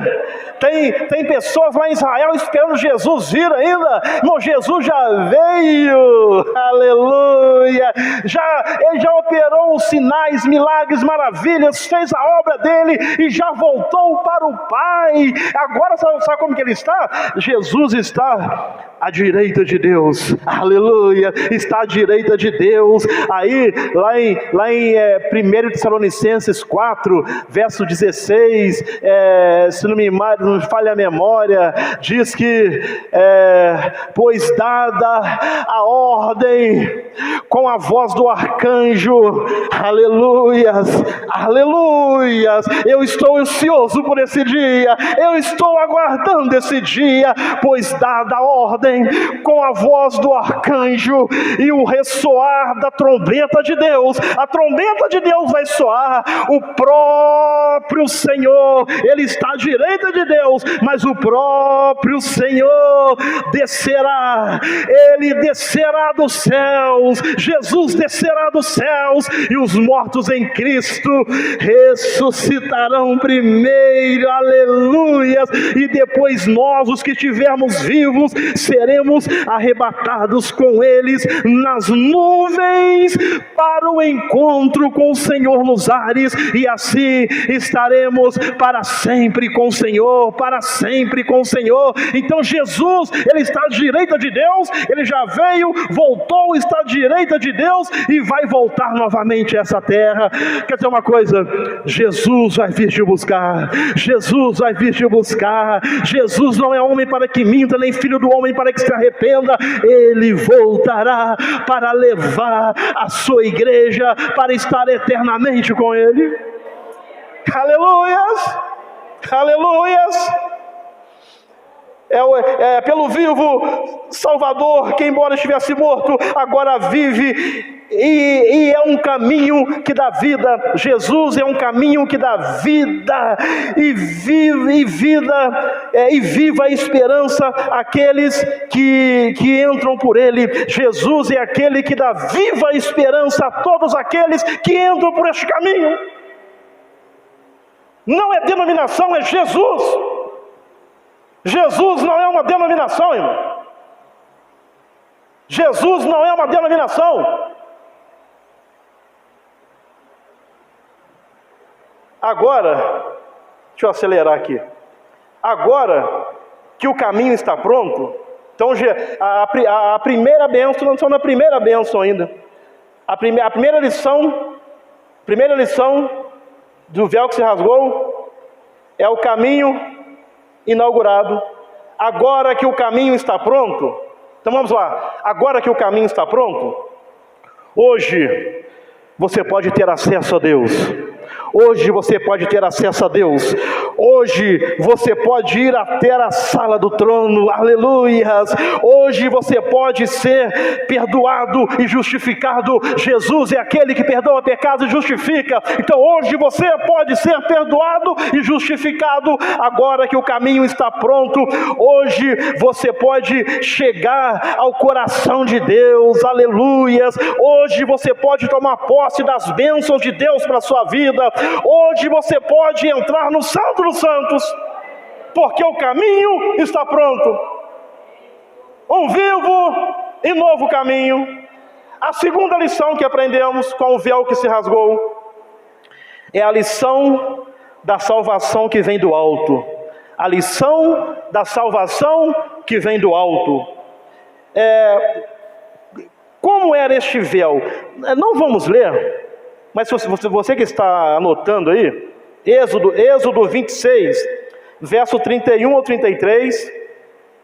Tem pessoas lá em Israel esperando Jesus vir ainda. Irmão, Jesus já veio. Aleluia. Ele já operou os sinais, milagres, maravilhas, fez a obra dele e já voltou para o Pai. Agora sabe como que ele está? Jesus está à direita de Deus. Aleluia. Está à direita de Deus. Aí lá em 1 Tessalonicenses 4, verso 16, se não me falha a memória, diz que pois dada a ordem com a voz do arcanjo, aleluias, aleluias, eu estou ansioso por esse dia, eu estou aguardando esse dia, pois dada a ordem com a voz do arcanjo e o ressoar da trombeta de Deus, a trombeta de Deus vai soar, o próprio Senhor, Ele está à direita de Deus, mas o próprio Senhor descerá, Ele descerá dos céus, Jesus descerá dos céus, e os mortos em Cristo ressuscitarão primeiro, aleluia, e depois nós, os que estivermos vivos, seremos arrebatados com eles nas nuvens para o encontro com o Senhor nos ares, e assim estaremos para sempre com o Senhor, para sempre com o Senhor. Então Jesus, Ele está à direita de Deus, Ele já veio, voltou, está à direita de Deus e vai voltar novamente a essa terra. Quer dizer uma coisa, Jesus vai vir te buscar, Jesus vai vir te buscar. Jesus não é homem para que minta, nem filho do homem para que se arrependa. Ele voltará para levar a sua igreja para estar eternamente com Ele. Aleluias, aleluias. Pelo vivo Salvador, que embora estivesse morto, agora vive, e é um caminho que dá vida. Jesus é um caminho que dá vida, e viva a esperança aqueles que entram por Ele. Jesus é aquele que dá viva esperança a todos aqueles que entram por este caminho. Não é denominação, é Jesus. Jesus não é uma denominação, irmão. Jesus não é uma denominação. Agora, deixa eu acelerar aqui. Agora que o caminho está pronto, então a primeira bênção, não estamos na primeira bênção ainda. A primeira lição do véu que se rasgou é o caminho inaugurado. Agora que o caminho está pronto, então vamos lá, agora que o caminho está pronto, hoje você pode ter acesso a Deus. Hoje você pode ter acesso a Deus. Hoje você pode ir até a sala do trono. Aleluias. Hoje você pode ser perdoado e justificado. Jesus é aquele que perdoa pecados e justifica. Então hoje você pode ser perdoado e justificado. Agora que o caminho está pronto, hoje você pode chegar ao coração de Deus. Aleluias. Hoje você pode tomar posse das bênçãos de Deus para a sua vida. Hoje você pode entrar no Santo dos Santos, porque o caminho está pronto. Um vivo e novo caminho. A segunda lição que aprendemos com o véu que se rasgou é a lição da salvação que vem do alto. A lição da salvação que vem do alto. Como era este véu? Não vamos ler, mas você que está anotando aí, Êxodo 26, verso 31 ao 33,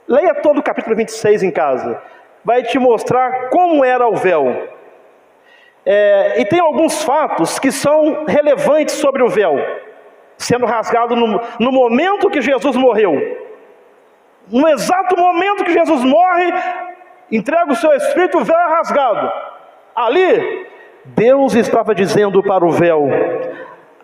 leia todo o capítulo 26 em casa, vai te mostrar como era o véu. E tem alguns fatos que são relevantes sobre o véu, sendo rasgado no momento que Jesus morreu. No exato momento que Jesus morre, entrega o seu espírito, o véu é rasgado. Ali, Deus estava dizendo para o véu: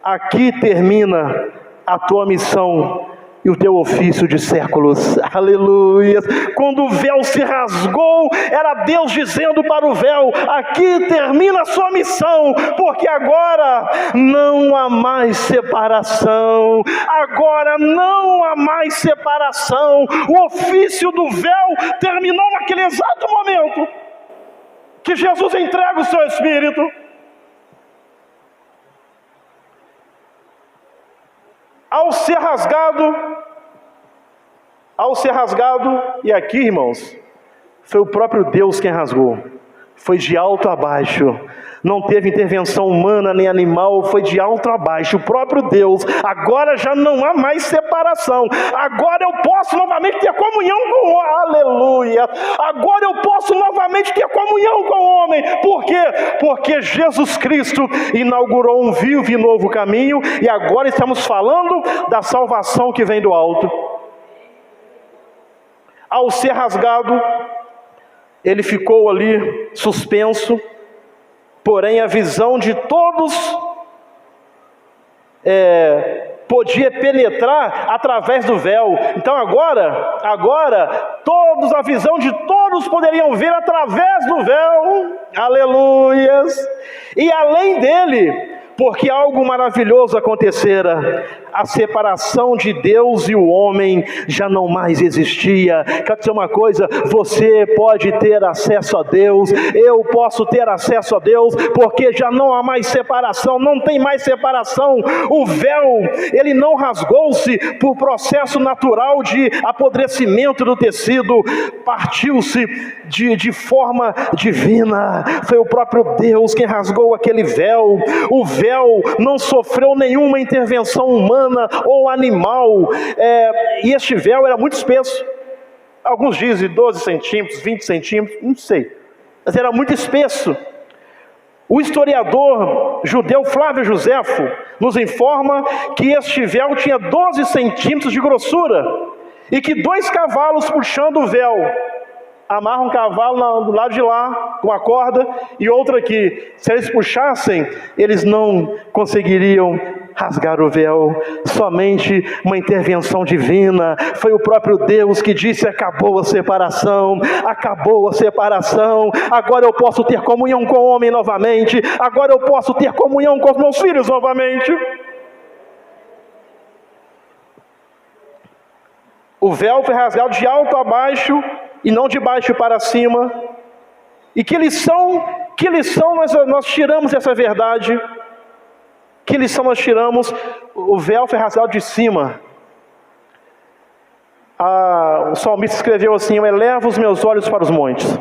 aqui termina a tua missão e o teu ofício de séculos. Aleluia. Quando o véu se rasgou, era Deus dizendo para o véu: aqui termina a sua missão, porque agora não há mais separação. Agora não há mais separação. O ofício do véu terminou naquele exato momento que Jesus entrega o seu Espírito. Ao ser rasgado, e aqui, irmãos, foi o próprio Deus quem rasgou. Foi de alto a baixo. Não teve intervenção humana nem animal, foi de alto a baixo. O próprio Deus. Agora já não há mais separação. Agora eu posso novamente ter comunhão com o homem. Aleluia. Agora eu posso novamente ter comunhão com o homem. Por quê? Porque Jesus Cristo inaugurou um vivo e novo caminho. E agora estamos falando da salvação que vem do alto. Ao ser rasgado, ele ficou ali suspenso, porém a visão de todos podia penetrar através do véu. Então agora a visão de todos poderiam ver através do véu. Aleluias! E além dele, porque algo maravilhoso acontecera, a separação de Deus e o homem já não mais existia. Quero dizer uma coisa: você pode ter acesso a Deus, eu posso ter acesso a Deus, porque já não há mais separação, não tem mais separação. O véu, ele não rasgou-se por processo natural de apodrecimento do tecido, partiu-se de forma divina. Foi o próprio Deus quem rasgou aquele véu. O véu não sofreu nenhuma intervenção humana ou animal, e este véu era muito espesso. Alguns dizem 12 centímetros, 20 centímetros, não sei, mas era muito espesso. O historiador judeu Flávio Joséfo nos informa que este véu tinha 12 centímetros de grossura, e que 2 cavalos puxando o véu amarram um cavalo do lado de lá com a corda e outro aqui. Se eles puxassem, eles não conseguiriam rasgar o véu. Somente uma intervenção divina. Foi o próprio Deus que disse: acabou a separação, acabou a separação. Agora eu posso ter comunhão com o homem novamente. Agora eu posso ter comunhão com os meus filhos novamente. O véu foi rasgado de alto a baixo e não de baixo para cima. E que lição nós tiramos dessa verdade? Que lição nós tiramos? O véu foi rasgado de cima. O salmista escreveu assim: eu elevo os meus olhos para os montes.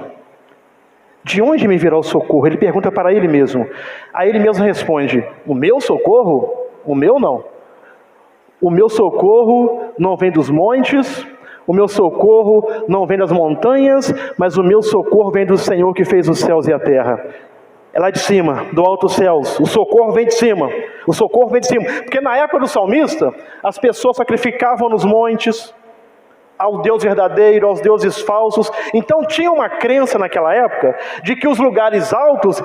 De onde me virá o socorro? Ele pergunta para ele mesmo. Aí ele mesmo responde: o meu socorro? O meu não. O meu socorro não vem dos montes, o meu socorro não vem das montanhas, mas o meu socorro vem do Senhor que fez os céus e a terra. É lá de cima, do alto dos céus. O socorro vem de cima. O socorro vem de cima. Porque na época do salmista, as pessoas sacrificavam nos montes ao Deus verdadeiro, aos deuses falsos. Então tinha uma crença naquela época de que os lugares altos,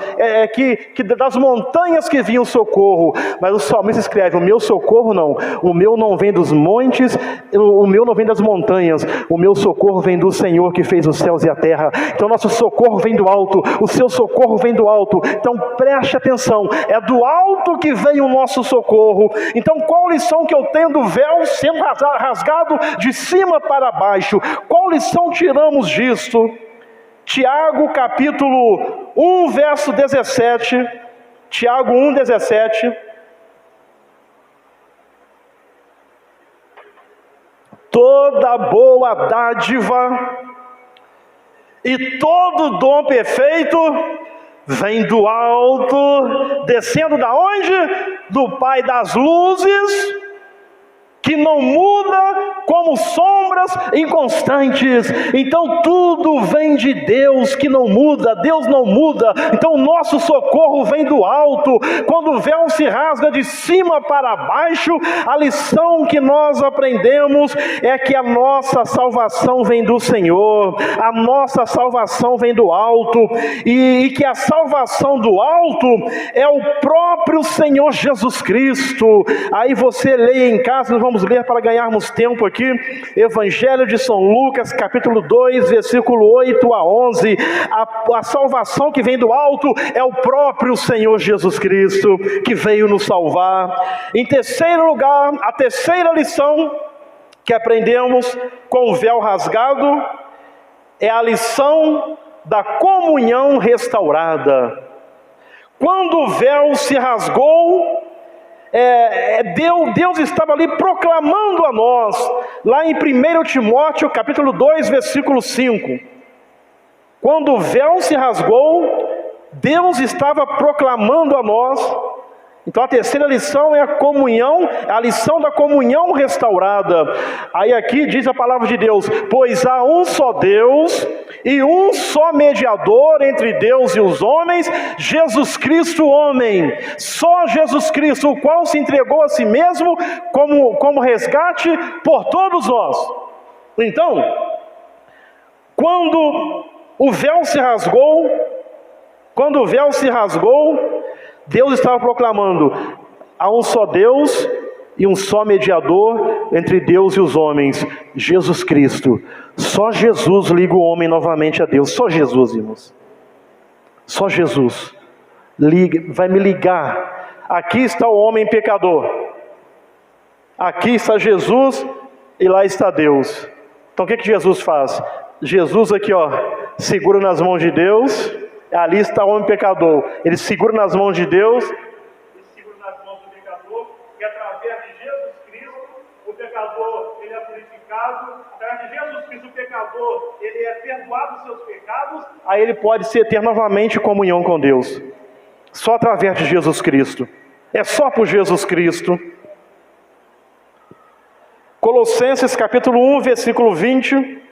que das montanhas que vinha o socorro. Mas o salmista escreve: o meu socorro não, o meu não vem dos montes, o meu não vem das montanhas, o meu socorro vem do Senhor que fez os céus e a terra. Então nosso socorro vem do alto, o seu socorro vem do alto. Então preste atenção, é do alto que vem o nosso socorro. Então qual lição que eu tenho do véu sendo rasgado de cima para baixo? Qual lição tiramos disto? Tiago capítulo 1 verso 17. Tiago 1, 17. Toda boa dádiva e todo dom perfeito vem do alto, descendo da onde? Do Pai das luzes, que não muda como sombras inconstantes. Então tudo vem de Deus que não muda, Deus não muda. Então o nosso socorro vem do alto. Quando o véu se rasga de cima para baixo, a lição que nós aprendemos é que a nossa salvação vem do Senhor, a nossa salvação vem do alto, e que a salvação do alto é o próprio Senhor Jesus Cristo. Aí você leia em casa, nós vamos ler para ganharmos tempo aqui, Evangelho de São Lucas, capítulo 2, versículo 8 a 11, a salvação que vem do alto é o próprio Senhor Jesus Cristo, que veio nos salvar. Em terceiro lugar, a terceira lição que aprendemos com o véu rasgado é a lição da comunhão restaurada. Quando o véu se rasgou, Deus estava ali proclamando a nós, lá em 1 Timóteo capítulo 2, versículo 5. Quando o véu se rasgou, Deus estava proclamando a nós. Então a terceira lição é a comunhão, a lição da comunhão restaurada. Aí aqui diz a palavra de Deus: pois há um só Deus e um só mediador entre Deus e os homens, Jesus Cristo homem. Só Jesus Cristo, o qual se entregou a si mesmo como resgate por todos nós. Então, quando o véu se rasgou, Deus estava proclamando: há um só Deus e um só mediador entre Deus e os homens, Jesus Cristo. Só Jesus liga o homem novamente a Deus. Só Jesus, irmãos. Só Jesus vai me ligar. Aqui está o homem pecador. Aqui está Jesus e lá está Deus. Então o que Jesus faz? Jesus aqui, segura nas mãos de Deus. Ali está o homem pecador. Ele segura nas mãos de Deus, ele segura nas mãos do pecador, e através de Jesus Cristo, o pecador ele é purificado. Através de Jesus Cristo, o pecador ele é perdoado dos seus pecados. Aí ele pode ter novamente comunhão com Deus. Só através de Jesus Cristo. É só por Jesus Cristo. Colossenses capítulo 1, versículo 20.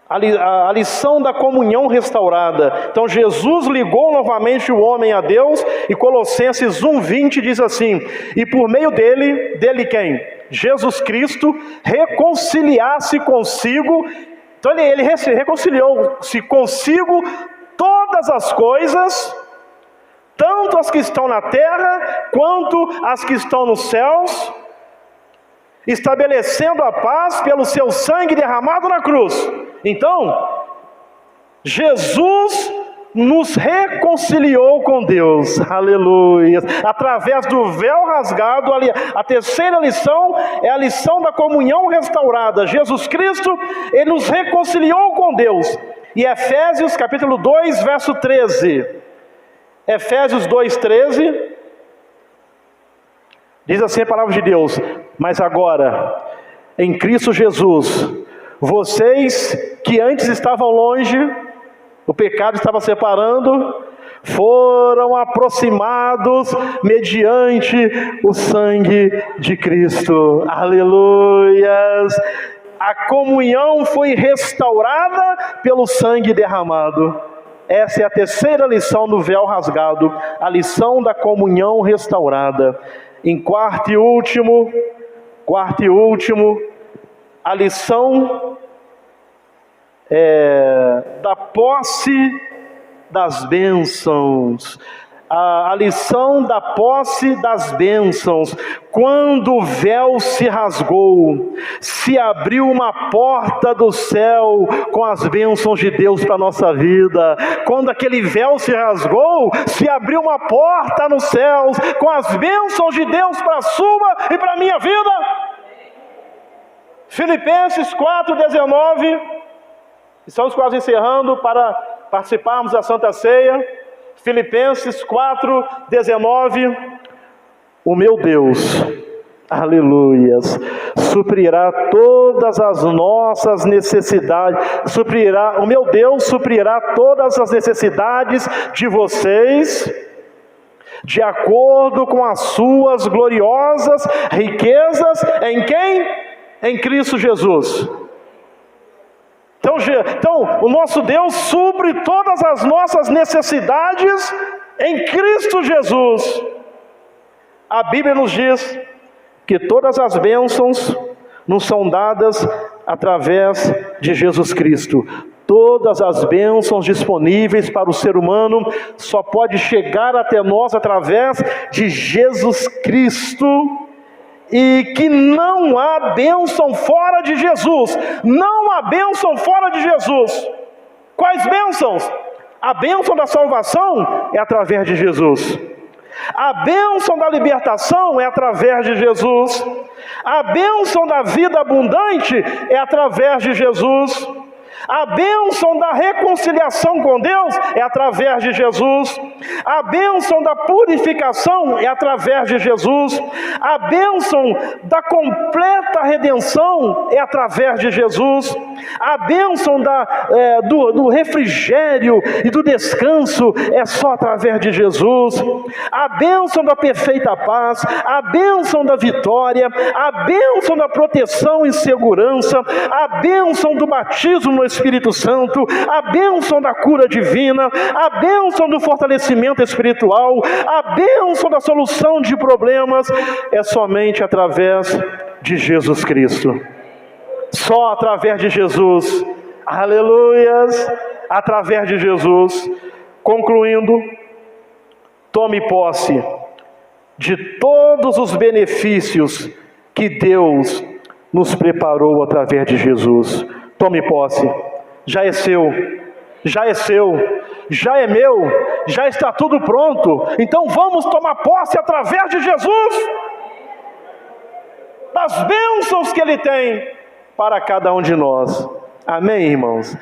A lição da comunhão restaurada. Então Jesus ligou novamente o homem a Deus, e Colossenses 1:20 diz assim: e por meio dele quem? Jesus Cristo, reconciliasse consigo. Então ele reconciliou-se consigo todas as coisas, tanto as que estão na terra quanto as que estão nos céus, estabelecendo a paz pelo seu sangue derramado na cruz. Então, Jesus nos reconciliou com Deus, aleluia, através do véu rasgado. A terceira lição é a lição da comunhão restaurada. Jesus Cristo, ele nos reconciliou com Deus. E Efésios capítulo 2, verso 13, Efésios 2:13, diz assim a palavra de Deus: mas agora, em Cristo Jesus, vocês que antes estavam longe, o pecado estava separando, foram aproximados mediante o sangue de Cristo. Aleluias! A comunhão foi restaurada pelo sangue derramado. Essa é a terceira lição do véu rasgado, a lição da comunhão restaurada. Em quarto e último, a lição da posse das bênçãos. A lição da posse das bênçãos. Quando o véu se rasgou, se abriu uma porta do céu com as bênçãos de Deus para a nossa vida. Quando aquele véu se rasgou, se abriu uma porta nos céus com as bênçãos de Deus para a sua e para a minha vida. Filipenses 4:19, estamos quase encerrando para participarmos da Santa Ceia. Filipenses 4:19, o meu Deus, aleluias, suprirá todas as nossas necessidades, o meu Deus suprirá todas as necessidades de vocês, de acordo com as suas gloriosas riquezas, em quem? Em Cristo Jesus. Então, o nosso Deus supre todas as nossas necessidades em Cristo Jesus. A Bíblia nos diz que todas as bênçãos nos são dadas através de Jesus Cristo. Todas as bênçãos disponíveis para o ser humano só pode chegar até nós através de Jesus Cristo. E que não há bênção fora de Jesus. Não há bênção fora de Jesus. Quais bênçãos? A bênção da salvação é através de Jesus. A bênção da libertação é através de Jesus. A bênção da vida abundante é através de Jesus. A bênção da reconciliação com Deus é através de Jesus. A bênção da purificação é através de Jesus. A bênção da completa redenção é através de Jesus. A bênção do refrigério e do descanso é só através de Jesus. A bênção da perfeita paz, a bênção da vitória, a bênção da proteção e segurança, a bênção do batismo no Espírito Santo, a bênção da cura divina, a bênção do fortalecimento espiritual, a bênção da solução de problemas, é somente através de Jesus Cristo. Só através de Jesus. Aleluias! Através de Jesus. Concluindo, tome posse de todos os benefícios que Deus nos preparou através de Jesus. Tome posse. Já é seu, já é seu, já é meu, já está tudo pronto. Então vamos tomar posse através de Jesus, das bênçãos que Ele tem para cada um de nós. Amém, irmãos?